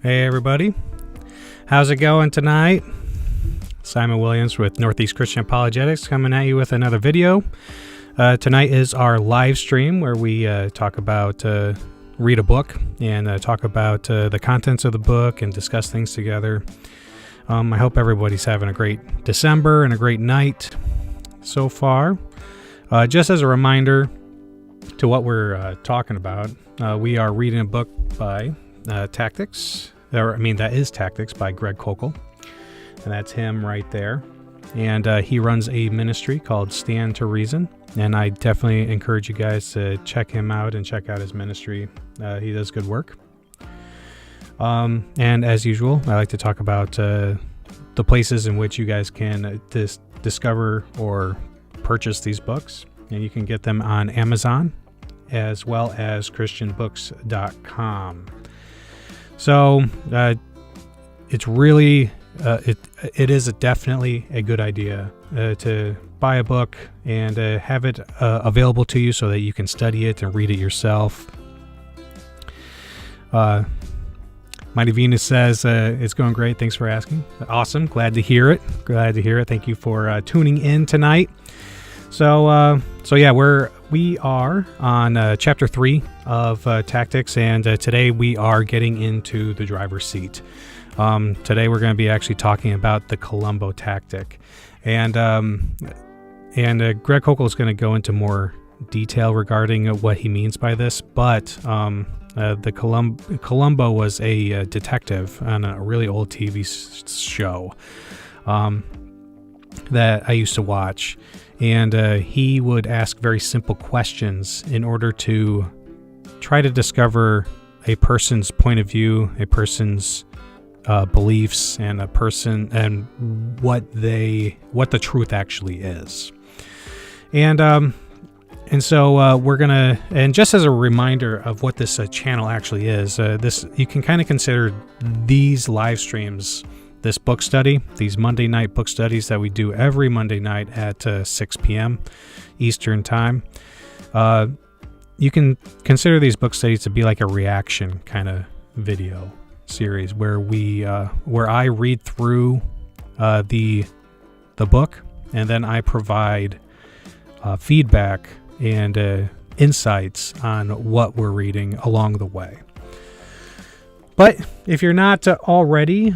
Hey everybody, how's it going tonight? Simon Williams with Northeast Christian Apologetics coming at you with another video. Tonight is our live stream where we talk about, read a book and talk about the contents of the book and discuss things together. I hope everybody's having a great December and a great night so far. Just as a reminder to what we're talking about, we are reading a book by Tactics, that is Tactics by Greg Koukl, and that's him right there. And he runs a ministry called Stand to Reason, and I definitely encourage you guys to check him out and check out his ministry. He does good work. And as usual, I like to talk about the places in which you guys can discover or purchase these books, and you can get them on Amazon as well as christianbooks.com. So it's really it is definitely a good idea to buy a book and have it available to you so that you can study it and read it yourself. Mighty Venus says it's going great. Thanks for asking. Awesome. Glad to hear it. Thank you for tuning in tonight. So yeah, we are on chapter 3 of Tactics, and today we are getting into the driver's seat. Today we're going to be actually talking about the Columbo Tactic, and Greg Koukl is going to go into more detail regarding what he means by this. But the Columbo was a detective on a really old TV show that I used to watch. And he would ask very simple questions in order to try to discover a person's point of view, a person's beliefs, and what the truth actually is. And so we're gonna, and just as a reminder of what this channel actually is, this you can kind of consider these live streams, this book study, these Monday night book studies that we do every Monday night at 6 p.m. Eastern Time. You can consider these book studies to be like a reaction kind of video series where I read through the book, and then I provide feedback and insights on what we're reading along the way. But if you're not already,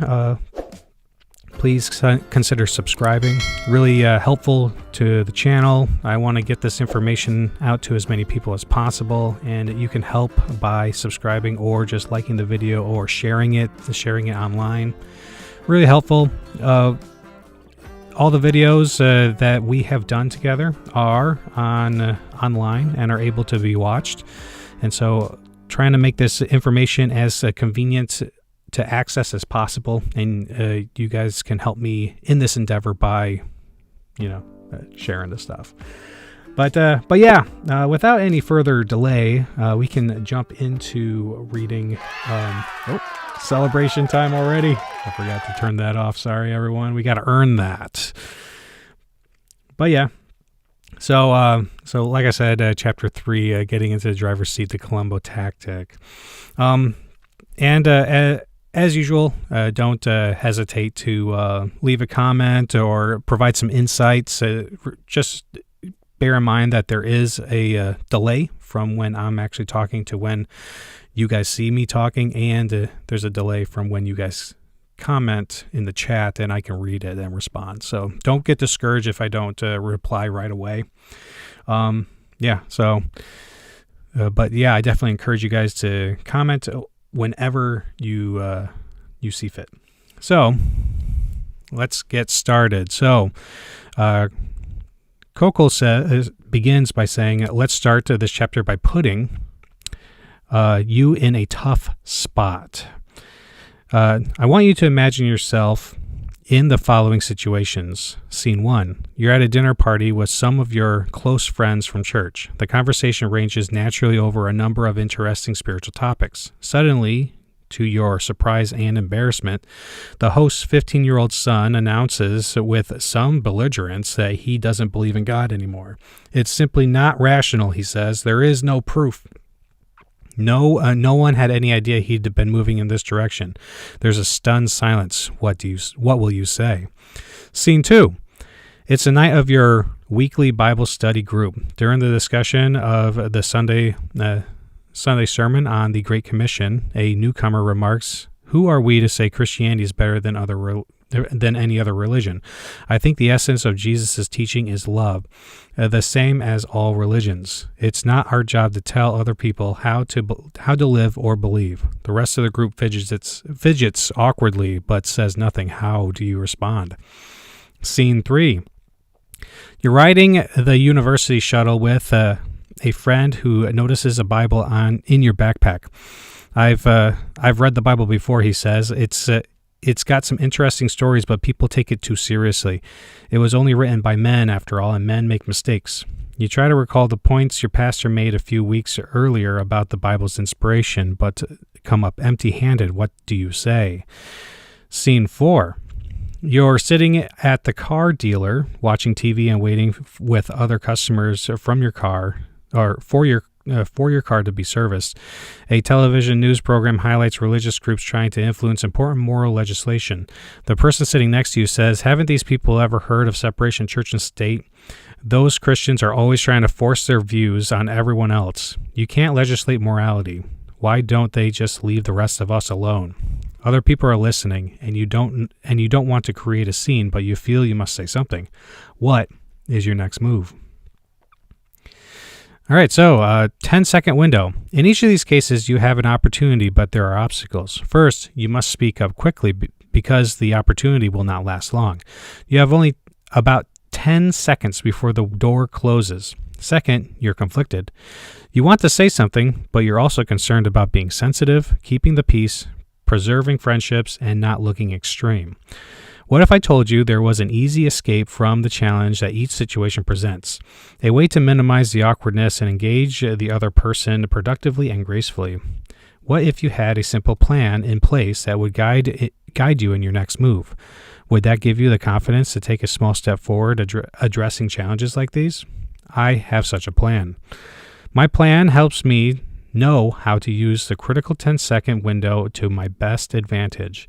please consider subscribing. Really helpful to the channel. I want to get this information out to as many people as possible, and you can help by subscribing or just liking the video or sharing it online. Really helpful. All the videos that we have done together are online and are able to be watched, and so trying to make this information as convenient to access as possible, and you guys can help me in this endeavor by sharing the stuff. But yeah, without any further delay, we can jump into reading. Celebration time already. I forgot to turn that off. Sorry everyone, we got to earn that. But yeah, so like I said, chapter 3, getting into the driver's seat, the Columbo Tactic. As usual, don't hesitate to leave a comment or provide some insights. Just bear in mind that there is a delay from when I'm actually talking to when you guys see me talking, and there's a delay from when you guys comment in the chat and I can read it and respond. So don't get discouraged if I don't reply right away. But yeah, I definitely encourage you guys to comment whenever you see fit. So let's get started. So Koukl begins by saying, let's start this chapter by putting you in a tough spot. I want you to imagine yourself in the following situations. Scene 1. You're at a dinner party with some of your close friends from church. The conversation ranges naturally over a number of interesting spiritual topics. Suddenly, to your surprise and embarrassment, the host's 15-year-old son announces with some belligerence that he doesn't believe in God anymore. It's simply not rational, he says. There is no proof. No one had any idea he'd been moving in this direction. There's a stunned silence. What will you say? Scene 2. It's the night of your weekly Bible study group. During the discussion of the Sunday sermon on the Great Commission, a newcomer remarks, "Who are we to say Christianity is better than any other religion? I think the essence of Jesus' teaching is love, the same as all religions. It's not our job to tell other people how to live or believe." The rest of the group fidgets awkwardly, but says nothing. How do you respond? Scene 3. You're riding the university shuttle with a friend who notices a Bible in your backpack. I've read the Bible before, he says. It's got some interesting stories, but people take it too seriously. It was only written by men, after all, and men make mistakes. You try to recall the points your pastor made a few weeks earlier about the Bible's inspiration, but come up empty-handed. What do you say? Scene 4. You're sitting at the car dealer, watching TV and waiting with other customers from your car, or for your car to be serviced. A television news program highlights religious groups trying to influence important moral legislation. The person sitting next to you says, "Haven't these people ever heard of separation church and state? Those Christians are always trying to force their views on everyone else. You can't legislate morality. Why don't they just leave the rest of us alone?" Other people are listening, and you don't want to create a scene, but you feel you must say something. What is your next move? All right, so 10-second window. In each of these cases, you have an opportunity, but there are obstacles. First, you must speak up quickly because the opportunity will not last long. You have only about 10 seconds before the door closes. Second, you're conflicted. You want to say something, but you're also concerned about being sensitive, keeping the peace, preserving friendships, and not looking extreme. What if I told you there was an easy escape from the challenge that each situation presents? A way to minimize the awkwardness and engage the other person productively and gracefully. What if you had a simple plan in place that would guide you in your next move? Would that give you the confidence to take a small step forward addressing challenges like these? I have such a plan. My plan helps me know how to use the critical 10-second window to my best advantage.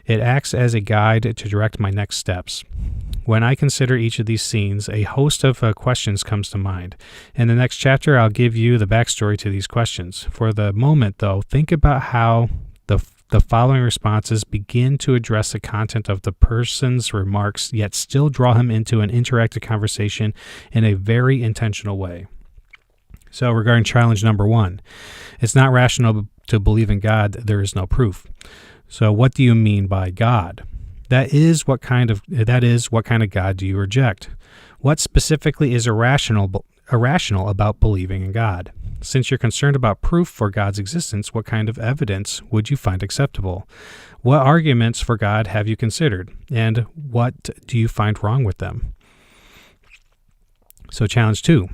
It acts as a guide to direct my next steps. When I consider each of these scenes, a host of questions comes to mind. In the next chapter, I'll give you the backstory to these questions. For the moment, though, think about how the following responses begin to address the content of the person's remarks, yet still draw him into an interactive conversation in a very intentional way. So regarding challenge number 1, it's not rational to believe in God. There is no proof. So what do you mean by God? That is what kind of God do you reject? What specifically is irrational about believing in God? Since you're concerned about proof for God's existence, what kind of evidence would you find acceptable? What arguments for God have you considered? And what do you find wrong with them? So challenge 2.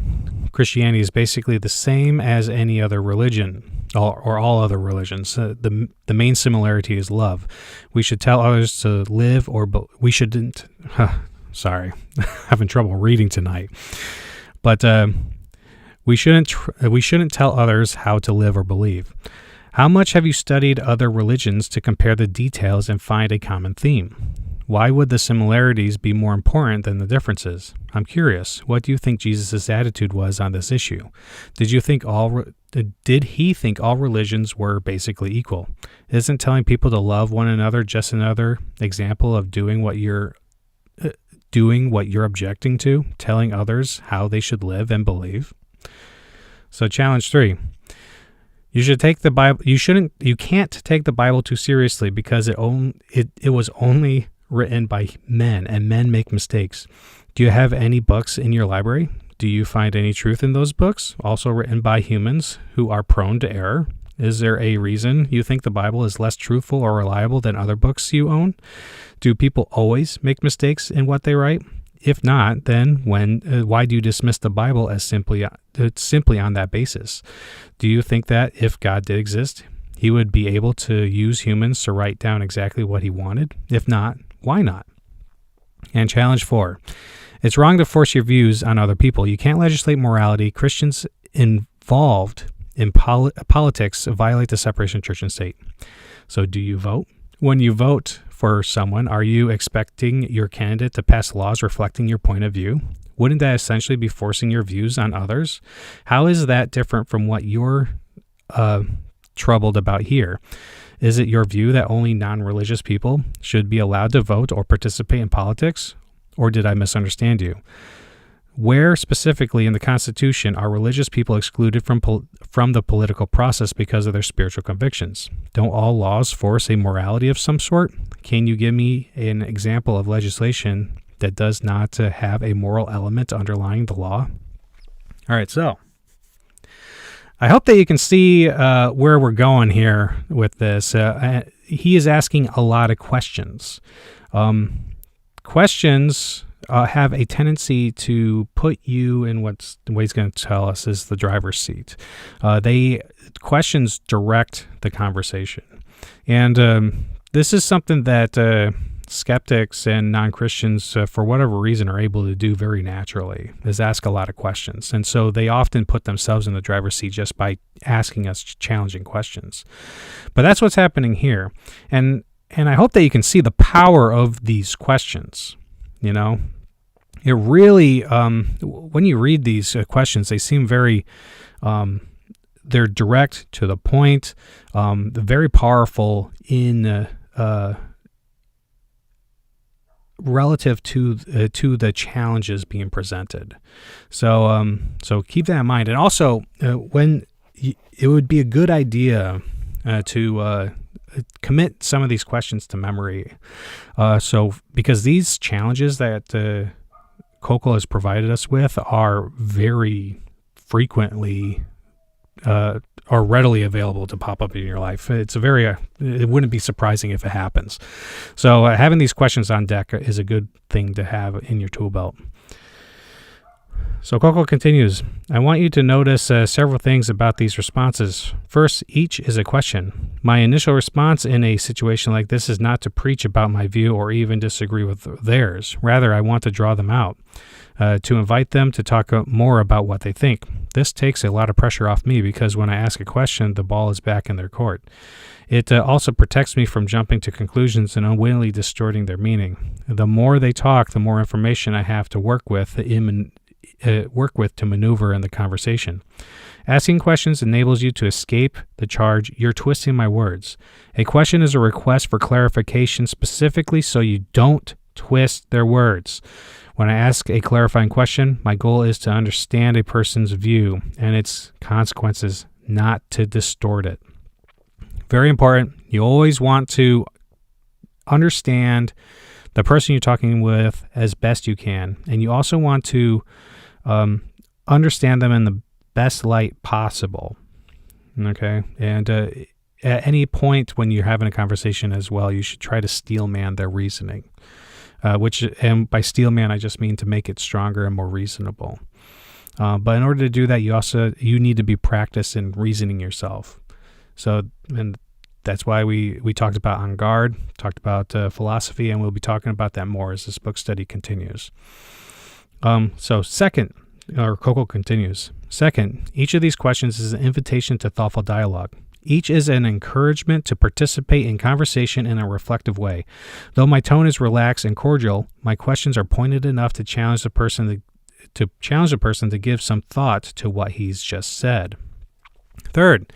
Christianity is basically the same as any other religion, or all other religions. The main similarity is love. We should tell others to live, we shouldn't. Sorry, having trouble reading tonight. But we shouldn't tell others how to live or believe. How much have you studied other religions to compare the details and find a common theme? Why would the similarities be more important than the differences? I'm curious. What do you think Jesus' attitude was on this issue? Did he think all religions were basically equal? Isn't telling people to love one another just another example of doing what you're objecting to, telling others how they should live and believe? So challenge 3. You should take the Bible. You can't take the Bible too seriously because it was only written by men, and men make mistakes. Do you have any books in your library? Do you find any truth in those books, also written by humans who are prone to error? Is there a reason you think the Bible is less truthful or reliable than other books you own? Do people always make mistakes in what they write? If not, then why do you dismiss the Bible as simply on that basis? Do you think that if God did exist, he would be able to use humans to write down exactly what he wanted? If not, why not? And challenge 4. It's wrong to force your views on other people. You can't legislate morality. Christians involved in politics violate the separation of church and state. So do you vote? When you vote for someone, are you expecting your candidate to pass laws reflecting your point of view? Wouldn't that essentially be forcing your views on others? How is that different from what you're troubled about here? Is it your view that only non-religious people should be allowed to vote or participate in politics? Or did I misunderstand you? Where specifically in the Constitution are religious people excluded from the political process because of their spiritual convictions? Don't all laws force a morality of some sort? Can you give me an example of legislation that does not have a moral element underlying the law? All right, so I hope that you can see where we're going here with this. He is asking a lot of questions. Questions have a tendency to put you in what he's going to tell us is the driver's seat. Questions direct the conversation. And this is something that skeptics and non-Christians, for whatever reason, are able to do very naturally, is ask a lot of questions. And so they often put themselves in the driver's seat just by asking us challenging questions. But that's what's happening here. And I hope that you can see the power of these questions. You know, it really, when you read these questions, they seem very, they're direct to the point, very powerful in relative to the challenges being presented. So keep that in mind. And also, it would be a good idea to commit some of these questions to memory. Because these challenges that Koukl has provided us with are very frequently are readily available to pop up in your life. It wouldn't be surprising if it happens. So having these questions on deck is a good thing to have in your tool belt. So Koukl continues, I want you to notice several things about these responses. First, each is a question. My initial response in a situation like this is not to preach about my view or even disagree with theirs. Rather, I want to draw them out, to invite them to talk more about what they think. This takes a lot of pressure off me because when I ask a question, the ball is back in their court. It also protects me from jumping to conclusions and unwittingly distorting their meaning. The more they talk, the more information I have to work with to maneuver in the conversation. Asking questions enables you to escape the charge, you're twisting my words. A question is a request for clarification specifically so you don't twist their words. When I ask a clarifying question, my goal is to understand a person's view and its consequences, not to distort it. Very important. You always want to understand the person you're talking with as best you can. And you also want to understand them in the best light possible. Okay? And at any point when you're having a conversation as well, you should try to steelman their reasoning. And by steelman, I just mean to make it stronger and more reasonable. But in order to do that, you need to be practiced in reasoning yourself. And that's why we talked about on guard, talked about philosophy, and we'll be talking about that more as this book study continues. Koukl continues. Second, each of these questions is an invitation to thoughtful dialogue. Each is an encouragement to participate in conversation in a reflective way. Though my tone is relaxed and cordial, my questions are pointed enough to challenge the person to give some thought to what he's just said. Third,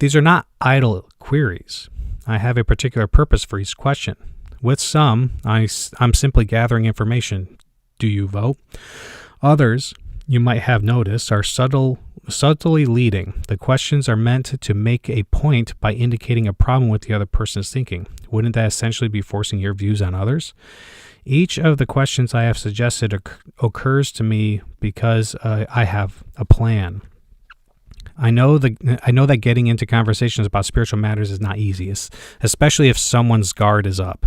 these are not idle queries. I have a particular purpose for each question. With some, I'm simply gathering information. Do you vote? Others, you might have noticed, are subtly leading. The questions are meant to make a point by indicating a problem with the other person's thinking. Wouldn't that essentially be forcing your views on others? Each of the questions I have suggested occurs to me because I have a plan. I know that getting into conversations about spiritual matters is not easy, especially if someone's guard is up.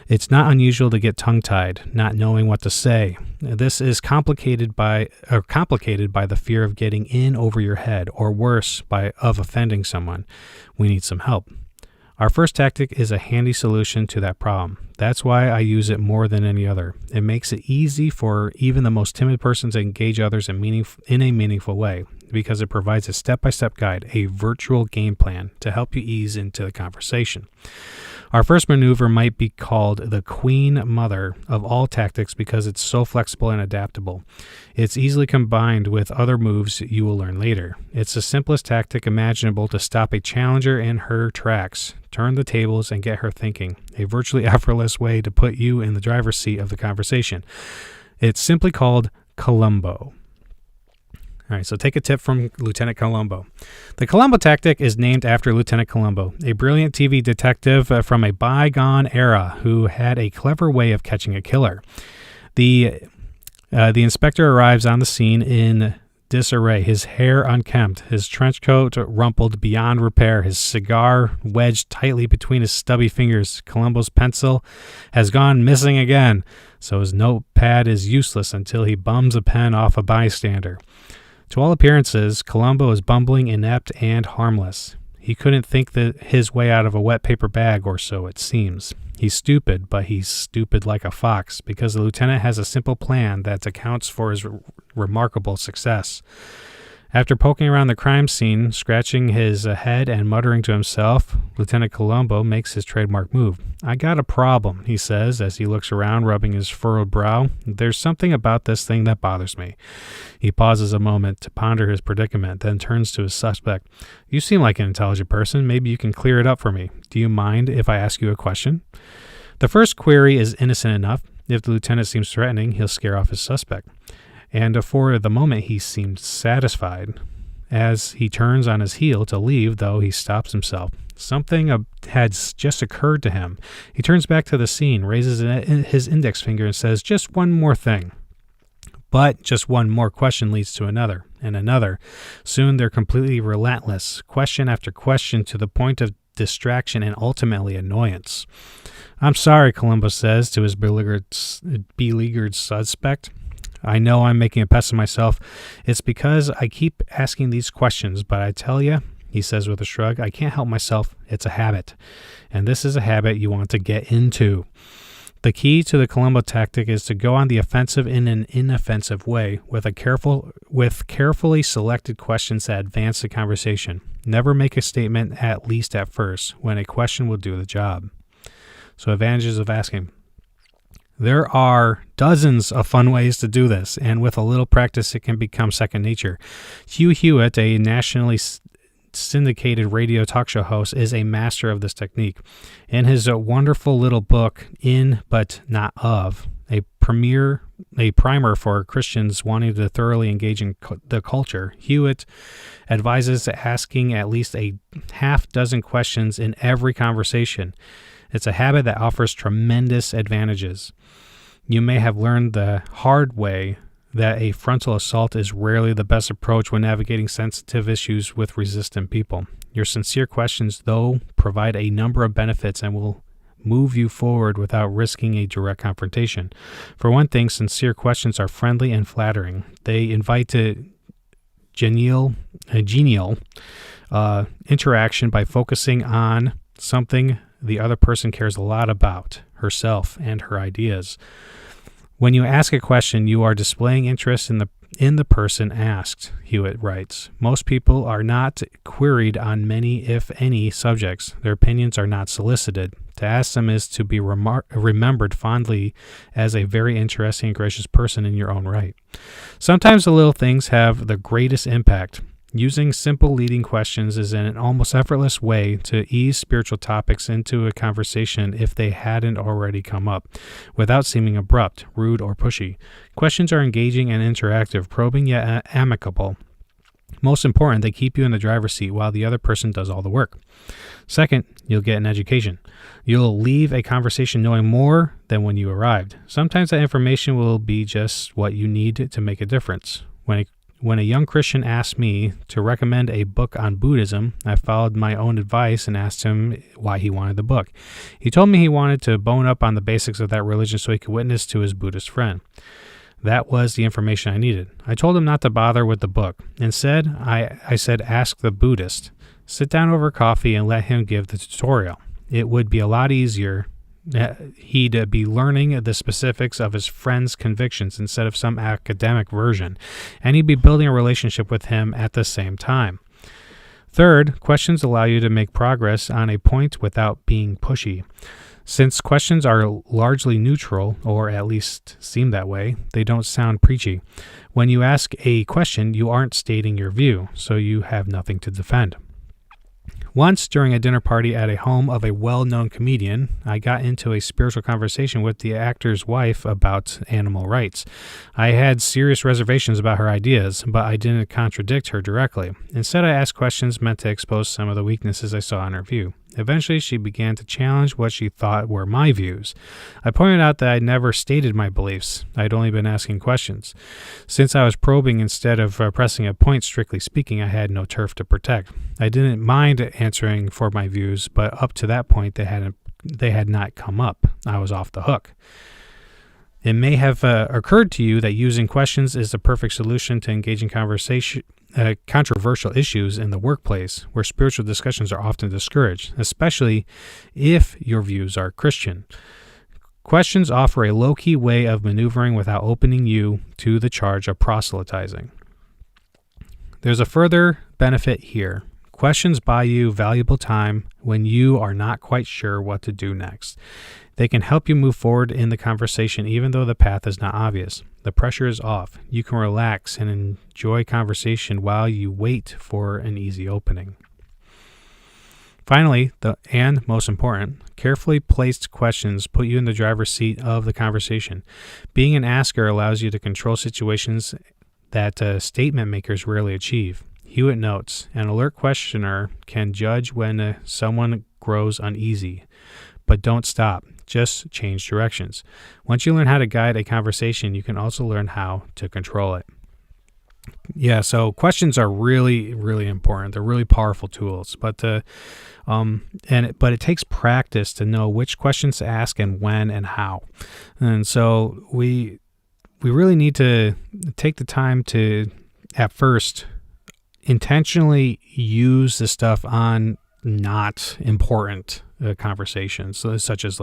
It's not unusual to get tongue-tied, not knowing what to say. This is complicated by the fear of getting in over your head, or worse, of offending someone. We need some help. Our first tactic is a handy solution to that problem. That's why I use it more than any other. It makes it easy for even the most timid person to engage others in a meaningful way, because it provides a step-by-step guide, a virtual game plan to help you ease into the conversation. Our first maneuver might be called the queen mother of all tactics because it's so flexible and adaptable. It's easily combined with other moves you will learn later. It's the simplest tactic imaginable to stop a challenger in her tracks, turn the tables, and get her thinking. A virtually effortless way to put you in the driver's seat of the conversation. It's simply called Columbo. All right, so take a tip from Lieutenant Columbo. The Columbo Tactic is named after Lieutenant Columbo, a brilliant TV detective from a bygone era who had a clever way of catching a killer. The inspector arrives on the scene in disarray, his hair unkempt, his trench coat rumpled beyond repair, his cigar wedged tightly between his stubby fingers. Columbo's pencil has gone missing again, so his notepad is useless until he bums a pen off a bystander. To all appearances, Columbo is bumbling, inept, and harmless. He couldn't think his way out of a wet paper bag, or so it seems. He's stupid, but he's stupid like a fox, because the lieutenant has a simple plan that accounts for his remarkable success. After poking around the crime scene, scratching his head and muttering to himself, Lieutenant Columbo makes his trademark move. "I got a problem," he says as he looks around, rubbing his furrowed brow. "There's something about this thing that bothers me." He pauses a moment to ponder his predicament, then turns to his suspect. "You seem like an intelligent person. Maybe you can clear it up for me. Do you mind if I ask you a question?" The first query is innocent enough. If the lieutenant seems threatening, he'll scare off his suspect. And for the moment he seemed satisfied. As he turns on his heel to leave, though, he stops himself. Something had just occurred to him. He turns back to the scene, raises his index finger and says, "Just one more thing." But just one more question leads to another, and another. Soon they're completely relentless, question after question, to the point of distraction and ultimately annoyance. "I'm sorry," Columbo says to his beleaguered suspect. "I know I'm making a pest of myself. It's because I keep asking these questions, but I tell you," he says with a shrug, "I can't help myself. It's a habit. And this is a habit you want to get into." The key to the Columbo tactic is to go on the offensive in an inoffensive way with carefully selected questions that advance the conversation. Never make a statement, at least at first, when a question will do the job. So advantages of asking. There are dozens of fun ways to do this, and with a little practice, it can become second nature. Hugh Hewitt, a nationally syndicated radio talk show host, is a master of this technique. In his wonderful little book, In But Not Of, a primer for Christians wanting to thoroughly engage in the culture, Hewitt advises asking at least a half dozen questions in every conversation. It's a habit that offers tremendous advantages. You may have learned the hard way that a frontal assault is rarely the best approach when navigating sensitive issues with resistant people. Your sincere questions, though, provide a number of benefits and will move you forward without risking a direct confrontation. For one thing, sincere questions are friendly and flattering. They invite a genial interaction by focusing on something the other person cares a lot about, herself and her ideas. When you ask a question, you are displaying interest in the person asked, Hewitt writes. Most people are not queried on many, if any, subjects. Their opinions are not solicited. To ask them is to be remembered fondly as a very interesting and gracious person in your own right. Sometimes the little things have the greatest impact. Using simple leading questions is an almost effortless way to ease spiritual topics into a conversation if they hadn't already come up, without seeming abrupt, rude, or pushy. Questions are engaging and interactive, probing yet amicable. Most important, they keep you in the driver's seat while the other person does all the work. Second, you'll get an education. You'll leave a conversation knowing more than when you arrived. Sometimes that information will be just what you need to make a difference. When a young Christian asked me to recommend a book on Buddhism, I followed my own advice and asked him why he wanted the book. He told me he wanted to bone up on the basics of that religion so he could witness to his Buddhist friend. That was the information I needed. I told him not to bother with the book. Instead, I said, ask the Buddhist. Sit down over coffee and let him give the tutorial. It would be a lot easier. He'd be learning the specifics of his friend's convictions instead of some academic version, and he'd be building a relationship with him at the same time. Third, questions allow you to make progress on a point without being pushy. Since questions are largely neutral, or at least seem that way, they don't sound preachy. When you ask a question, you aren't stating your view, so you have nothing to defend. Once, during a dinner party at a home of a well-known comedian, I got into a spiritual conversation with the actor's wife about animal rights. I had serious reservations about her ideas, but I didn't contradict her directly. Instead, I asked questions meant to expose some of the weaknesses I saw in her view. Eventually, she began to challenge what she thought were my views. I pointed out that I never stated my beliefs. I'd only been asking questions. Since I was probing instead of pressing a point, strictly speaking, I had no turf to protect. I didn't mind answering for my views, but up to that point, they had not come up. I was off the hook. It may have occurred to you that using questions is the perfect solution to engaging controversial issues in the workplace, where spiritual discussions are often discouraged, especially if your views are Christian. Questions offer a low-key way of maneuvering without opening you to the charge of proselytizing. There's a further benefit here. Questions buy you valuable time when you are not quite sure what to do next. They can help you move forward in the conversation even though the path is not obvious. The pressure is off. You can relax and enjoy conversation while you wait for an easy opening. Finally, and most important, carefully placed questions put you in the driver's seat of the conversation. Being an asker allows you to control situations that statement makers rarely achieve. Hewitt notes, an alert questioner can judge when someone grows uneasy, but don't stop. Just change directions. Once you learn how to guide a conversation, you can also learn how to control it. Yeah, so questions are really, really important. They're really powerful tools, but it takes practice to know which questions to ask and when and how. And so we really need to take the time to, at first, intentionally use the stuff on not important conversations, such as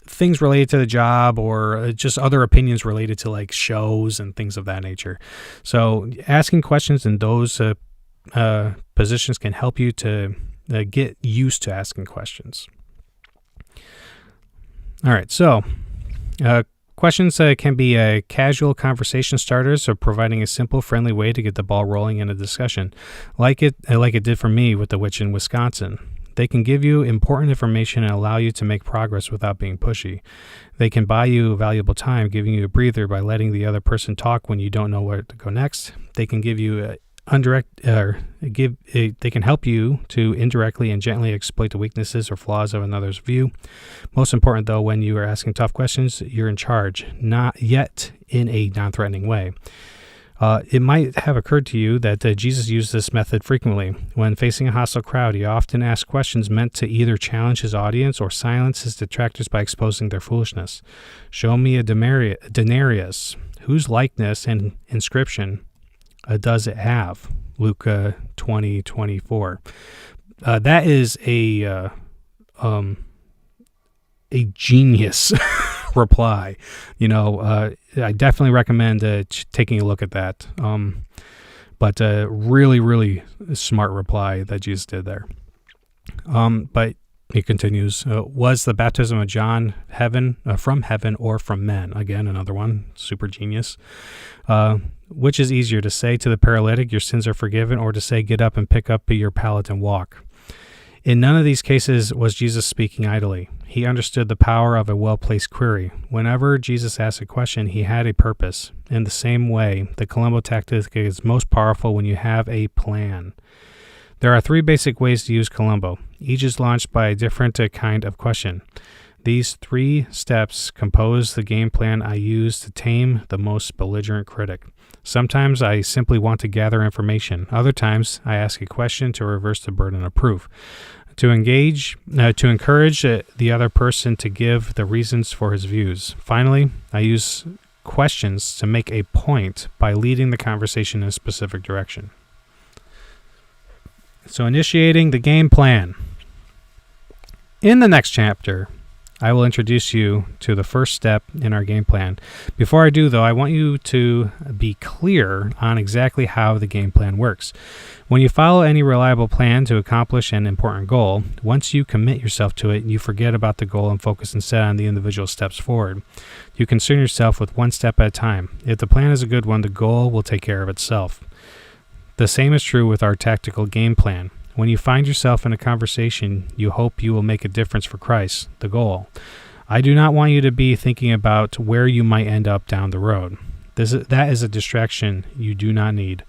things related to the job or just other opinions related to like shows and things of that nature. So asking questions in those positions can help you to get used to asking questions. All right, so questions can be casual conversation starters or providing a simple, friendly way to get the ball rolling in a discussion, like it did for me with the witch in Wisconsin. They can give you important information and allow you to make progress without being pushy. They can buy you valuable time, giving you a breather by letting the other person talk when you don't know where to go next. They can give you they can help you to indirectly and gently exploit the weaknesses or flaws of another's view. Most important, though, when you are asking tough questions, you're in charge, not yet in a non-threatening way. It might have occurred to you that Jesus used this method frequently. When facing a hostile crowd, he often asked questions meant to either challenge his audience or silence his detractors by exposing their foolishness. Show me a denarius. Whose likeness and inscription does it have? Luke 20:24. That is a genius reply. I definitely recommend taking a look at that. But really, really smart reply that Jesus did there. But he continues, was the baptism of John from heaven or from men? Again, another one, super genius. Which is easier, to say to the paralytic, your sins are forgiven, or to say, get up and pick up your pallet and walk? In none of these cases was Jesus speaking idly. He understood the power of a well-placed query. Whenever Jesus asked a question, he had a purpose. In the same way, the Columbo Tactic is most powerful when you have a plan. There are 3 basic ways to use Columbo. Each is launched by a different kind of question. These 3 steps compose the game plan I use to tame the most belligerent critic. Sometimes I simply want to gather information. Other times, I ask a question to reverse the burden of proof. To encourage the other person to give the reasons for his views. Finally, I use questions to make a point by leading the conversation in a specific direction. So initiating the game plan. In the next chapter, I will introduce you to the first step in our game plan. Before I do, though, I want you to be clear on exactly how the game plan works. When you follow any reliable plan to accomplish an important goal, once you commit yourself to it, you forget about the goal and focus instead on the individual steps forward. You concern yourself with one step at a time. If the plan is a good one, the goal will take care of itself. The same is true with our tactical game plan. When you find yourself in a conversation, you hope you will make a difference for Christ, the goal. I do not want you to be thinking about where you might end up down the road. That is a distraction you do not need.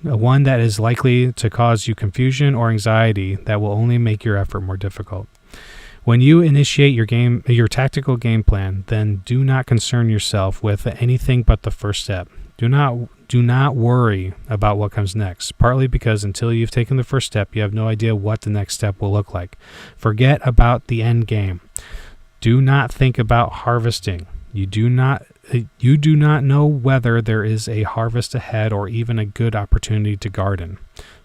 One that is likely to cause you confusion or anxiety that will only make your effort more difficult. When you initiate your tactical game plan, then do not concern yourself with anything but the first step. Do not worry about what comes next, partly because until you've taken the first step, you have no idea what the next step will look like. Forget about the end game. Do not think about harvesting. You do not know whether there is a harvest ahead or even a good opportunity to garden.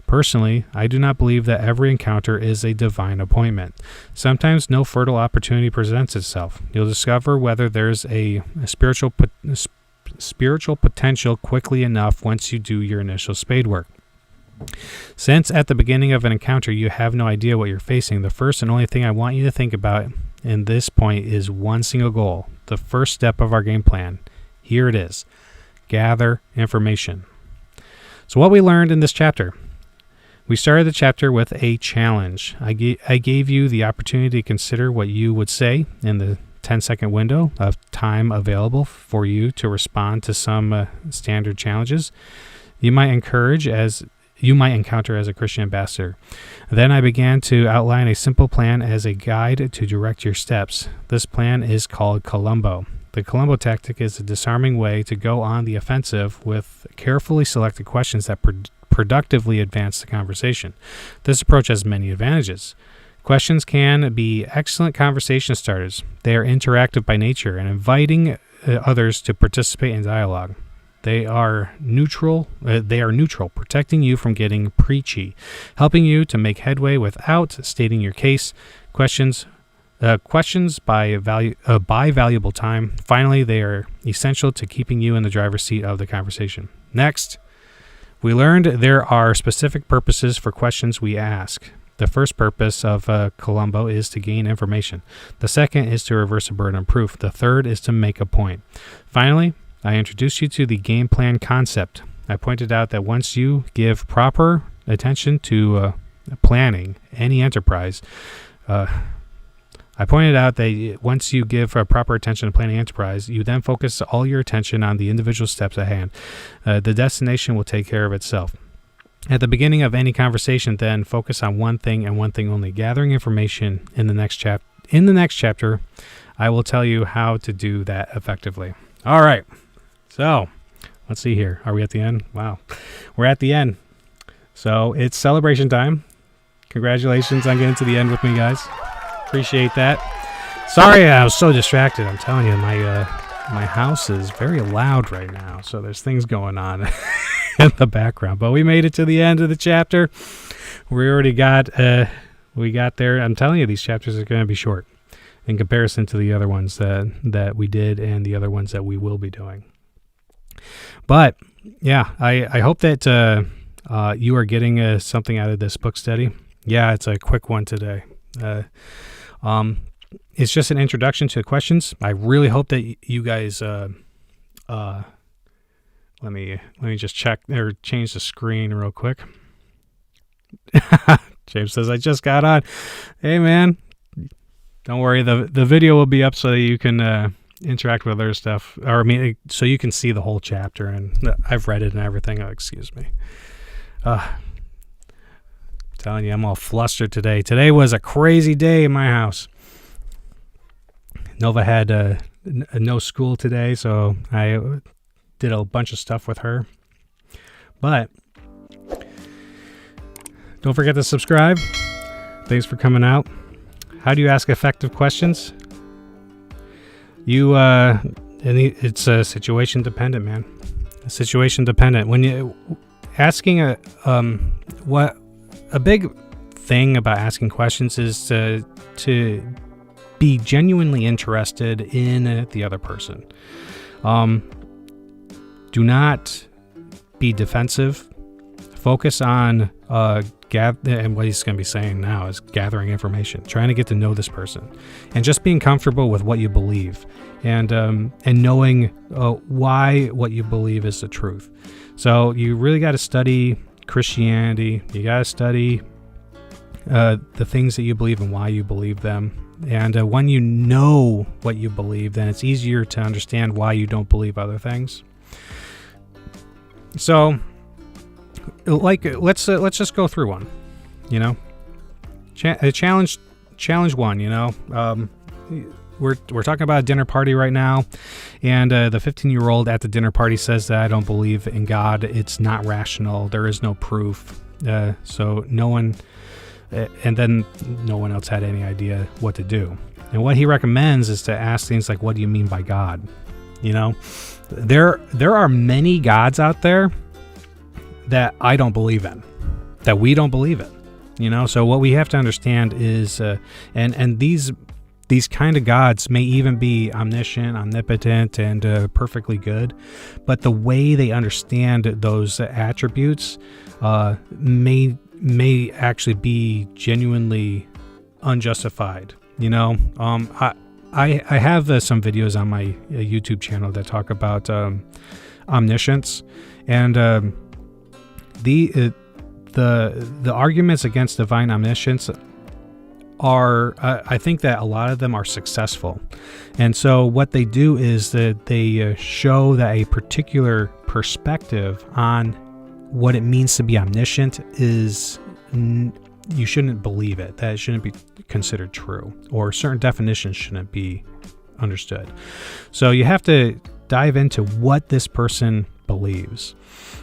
Personally, I do not believe that every encounter is a divine appointment. Sometimes no fertile opportunity presents itself. You'll discover whether there's a spiritual potential quickly enough once you do your initial spade work. Since at the beginning of an encounter you have no idea what you're facing, the first and only thing I want you to think about in this point is one single goal, the first step of our game plan. Here it is. Gather information. So what we learned in this chapter. We started the chapter with a challenge. I gave you the opportunity to consider what you would say in the 10-second window of time available for you to respond to some standard challenges you might encounter as a Christian ambassador. Then I began to outline a simple plan as a guide to direct your steps. This plan is called Columbo. The Columbo Tactic is a disarming way to go on the offensive with carefully selected questions that productively advance the conversation. This approach has many advantages. Questions can be excellent conversation starters. They are interactive by nature and inviting others to participate in dialogue. They are neutral, protecting you from getting preachy, helping you to make headway without stating your case. Questions buy valuable time. Finally, they are essential to keeping you in the driver's seat of the conversation. Next, we learned there are specific purposes for questions we ask. The first purpose of Columbo is to gain information. The second is to reverse a burden of proof. The third is to make a point. Finally, I introduced you to the game plan concept. I pointed out that once you give proper attention to planning any enterprise, you then focus all your attention on the individual steps at hand. The destination will take care of itself. At the beginning of any conversation, then, focus on one thing and one thing only, gathering information. In the next chapter, I will tell you how to do that effectively. All right. So, let's see here. Are we at the end? Wow. We're at the end. So, it's celebration time. Congratulations on getting to the end with me, guys. Appreciate that. Sorry, I was so distracted. I'm telling you, my house is very loud right now, so there's things going on in the background. But we made it to the end of the chapter. We already got there. I'm telling you, these chapters are going to be short in comparison to the other ones that we did and the other ones that we will be doing. But yeah, I hope that you are getting something out of this book study. Yeah, it's a quick one today. It's just an introduction to the questions. I really hope that you guys let me just check or change the screen real quick. James says I just got on. Hey man, don't worry, the video will be up so that you can interact with other stuff, so you can see the whole chapter, and I've read it and everything. Oh, excuse me. Telling you, I'm all flustered today. Today was a crazy day in my house. Nova had no school today, so I did a bunch of stuff with her. But don't forget to subscribe. Thanks for coming out. How do you ask effective questions? It's situation dependent, man. Situation dependent. When you asking a big thing about asking questions is to be genuinely interested in the other person. Do not be defensive. Focus on and what he's going to be saying now is gathering information, trying to get to know this person, and just being comfortable with what you believe, and knowing why what you believe is the truth. So you really got to study Christianity. You got to study the things that you believe and why you believe them. And when you know what you believe, then it's easier to understand why you don't believe other things. So, let's just go through one. Challenge one. We're talking about a dinner party right now, and the 15-year-old at the dinner party says that I don't believe in God. It's not rational. There is no proof. So no one. And then no one else had any idea what to do. And what he recommends is to ask things like, what do you mean by God? There are many gods out there that I don't believe in, that we don't believe in. So what we have to understand is, and these kind of gods may even be omniscient, omnipotent, and perfectly good, but the way they understand those attributes may actually be genuinely unjustified. I have some videos on my YouTube channel that talk about omniscience, and the arguments against divine omniscience are, I think that a lot of them are successful. And so what they do is that they show that a particular perspective on what it means to be omniscient is you shouldn't believe it, that it shouldn't be considered true, or certain definitions shouldn't be understood. So you have to dive into what this person believes.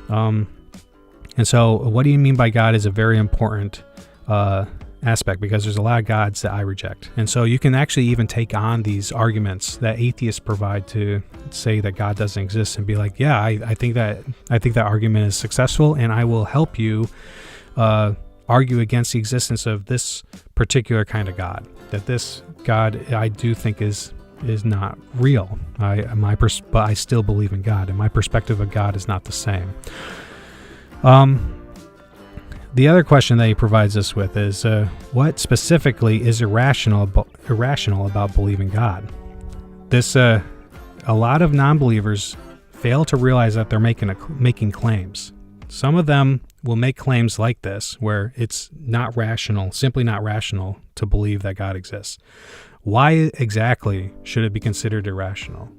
And so what do you mean by God is a very important aspect, because there's a lot of gods that I reject. And so you can actually even take on these arguments that atheists provide to say that God doesn't exist, and be like, yeah, I think that argument is successful, and I will help you argue against the existence of this particular kind of God, that this God I do think is not real. But I still believe in God, and my perspective of God is not the same. The other question that he provides us with is, what specifically is irrational about believing God? A lot of non-believers fail to realize that they're making claims. Some of them will make claims like this, where it's not rational, simply not rational, to believe that God exists. Why exactly should it be considered irrational?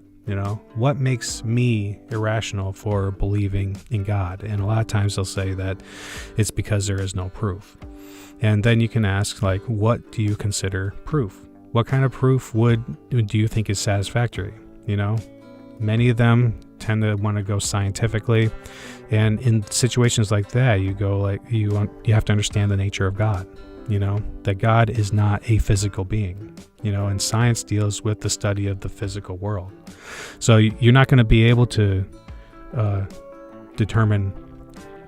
What makes me irrational for believing in God? And a lot of times they'll say that it's because there is no proof. And then you can ask, like, what do you consider proof? What kind of proof do you think is satisfactory? Many of them tend to want to go scientifically. And in situations like that, you go like, you have to understand the nature of God. That God is not a physical being, and science deals with the study of the physical world. So you're not going to be able to determine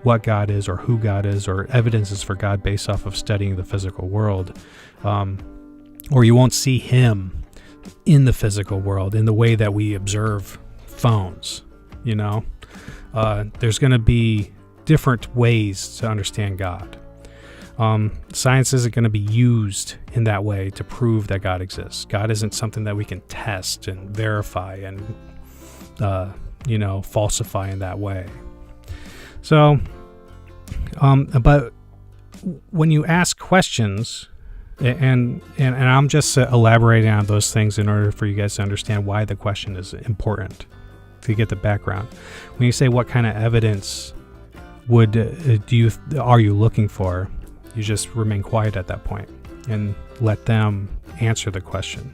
what God is, or who God is, or evidences for God based off of studying the physical world. Or you won't see him in the physical world in the way that we observe phones. There's going to be different ways to understand God. Science isn't going to be used in that way to prove that God exists. God isn't something that we can test and verify and, falsify in that way. So, but when you ask questions, and I'm just elaborating on those things in order for you guys to understand why the question is important, to get the background. When you say what kind of evidence are you looking for, you just remain quiet at that point and let them answer the question.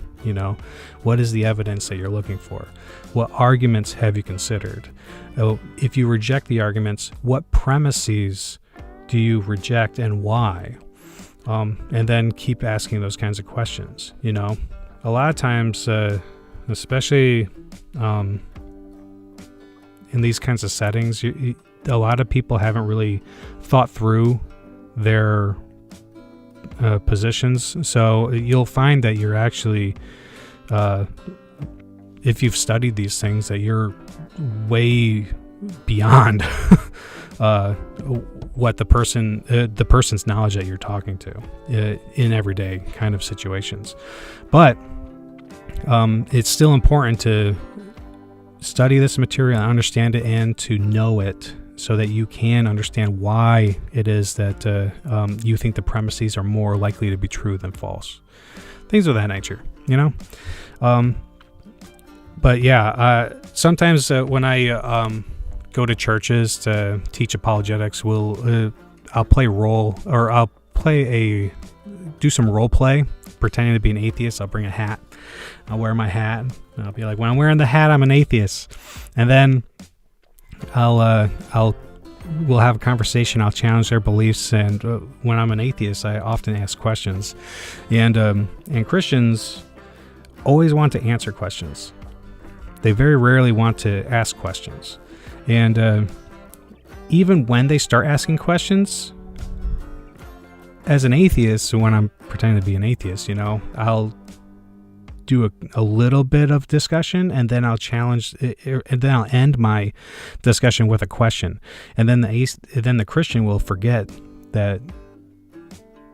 What is the evidence that you're looking for? What arguments have you considered? If you reject the arguments, what premises do you reject and why? And then keep asking those kinds of questions. A lot of times, especially in these kinds of settings, a lot of people haven't really thought through their positions. So you'll find that you're actually, if you've studied these things, that you're way beyond what the person's knowledge that you're talking to in everyday kind of situations. But it's still important to study this material and understand it, and to know it, so that you can understand why it is that you think the premises are more likely to be true than false. Things of that nature, you know? But yeah, sometimes when I go to churches to teach apologetics, I'll do some role play, pretending to be an atheist. I'll bring a hat. I'll wear my hat. And I'll be like, when I'm wearing the hat, I'm an atheist. And then we'll have a conversation. I'll challenge their beliefs, and when I'm an atheist, I often ask questions, and Christians always want to answer questions. They very rarely want to ask questions, and even when they start asking questions, as an atheist, when I'm pretending to be an atheist, I'll do a little bit of discussion, and then I'll challenge, and then I'll end my discussion with a question, and then the Christian will forget that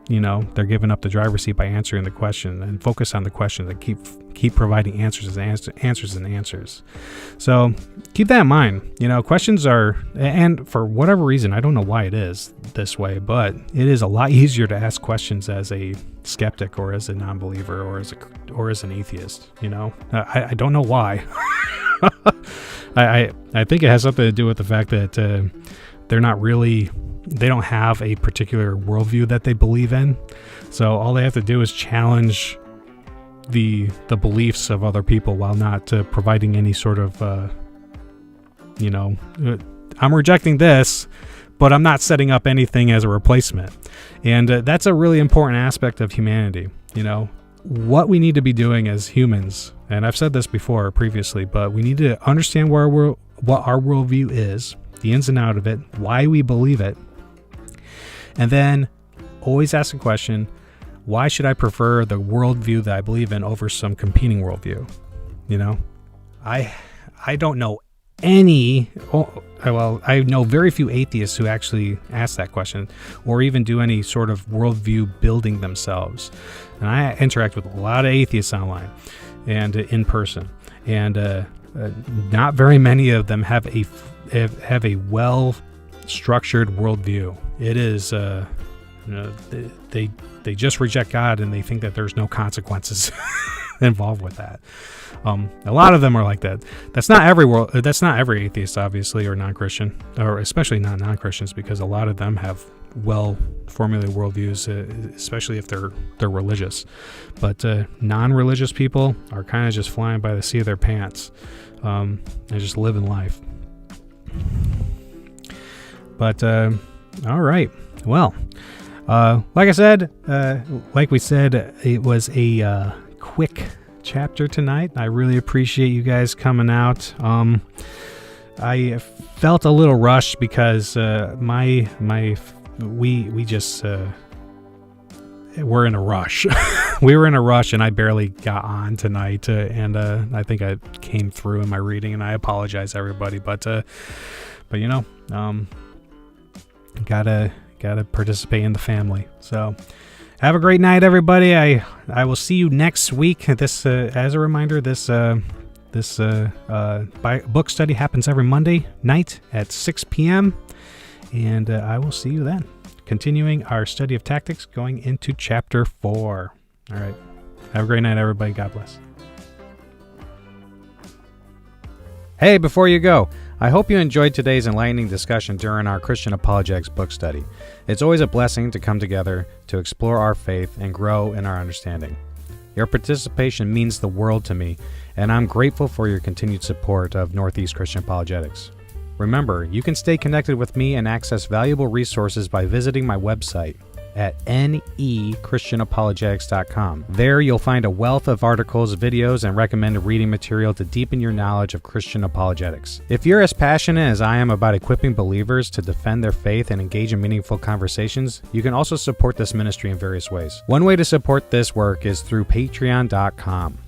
they're giving up the driver's seat by answering the question, and focus on the question, and keep providing answers and answers. So keep that in mind. Questions are, and for whatever reason, I don't know why it is this way, but it is a lot easier to ask questions as a skeptic, or as a non-believer, or as an atheist. I don't know why. I think it has something to do with the fact that they don't have a particular worldview that they believe in. So all they have to do is challenge the beliefs of other people, while not providing any sort of, I'm rejecting this, but I'm not setting up anything as a replacement. And that's a really important aspect of humanity. What we need to be doing as humans, and I've said this before previously, but we need to understand what our worldview is, the ins and outs of it, why we believe it, and then always ask a question: why should I prefer the worldview that I believe in over some competing worldview? I don't know I know very few atheists who actually ask that question, or even do any sort of worldview building themselves. And I interact with a lot of atheists online and in person, and not very many of them have a well-structured worldview. It is, they just reject God, and they think that there's no consequences involved with that. A lot of them are like that. That's not every atheist, obviously, or non-Christian, or especially not non-Christians, because a lot of them have well-formulated worldviews, especially if they're religious. But non-religious people are kind of just flying by the seat of their pants, and just living life. But all right, well, like I said, like we said, it was a quick chapter tonight. I really appreciate you guys coming out. I felt a little rushed because we just we're in a rush. We were in a rush, and I barely got on tonight, and I think I came through in my reading, and I apologize, everybody, but gotta participate in the family. So have a great night, everybody. I will see you next week. This as a reminder, this book study happens every Monday night at 6 p.m. and I will see you then, continuing our study of tactics, going into chapter 4. All right, have a great night, everybody. God bless. Hey, before you go, I hope you enjoyed today's enlightening discussion during our Christian Apologetics book study. It's always a blessing to come together to explore our faith and grow in our understanding. Your participation means the world to me, and I'm grateful for your continued support of Northeast Christian Apologetics. Remember, you can stay connected with me and access valuable resources by visiting my website, at nechristianapologetics.com. There you'll find a wealth of articles, videos, and recommended reading material to deepen your knowledge of Christian apologetics. If you're as passionate as I am about equipping believers to defend their faith and engage in meaningful conversations, you can also support this ministry in various ways. One way to support this work is through patreon.com.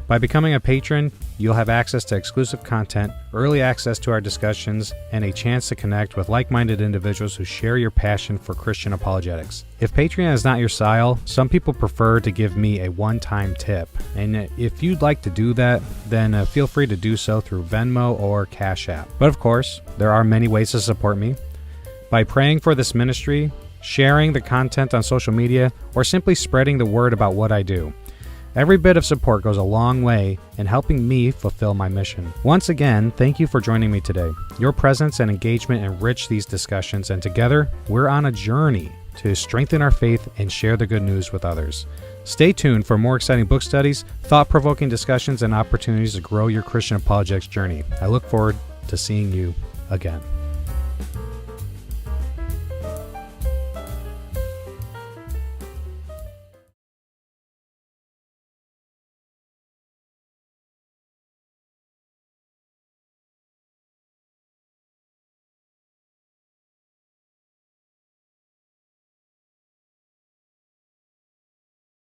By becoming a patron, you'll have access to exclusive content, early access to our discussions, and a chance to connect with like-minded individuals who share your passion for Christian apologetics. If Patreon is not your style, some people prefer to give me a one-time tip. And if you'd like to do that, then feel free to do so through Venmo or Cash App. But of course, there are many ways to support me. By praying for this ministry, sharing the content on social media, or simply spreading the word about what I do. Every bit of support goes a long way in helping me fulfill my mission. Once again, thank you for joining me today. Your presence and engagement enrich these discussions, and together, we're on a journey to strengthen our faith and share the good news with others. Stay tuned for more exciting book studies, thought-provoking discussions, and opportunities to grow your Christian apologetics journey. I look forward to seeing you again.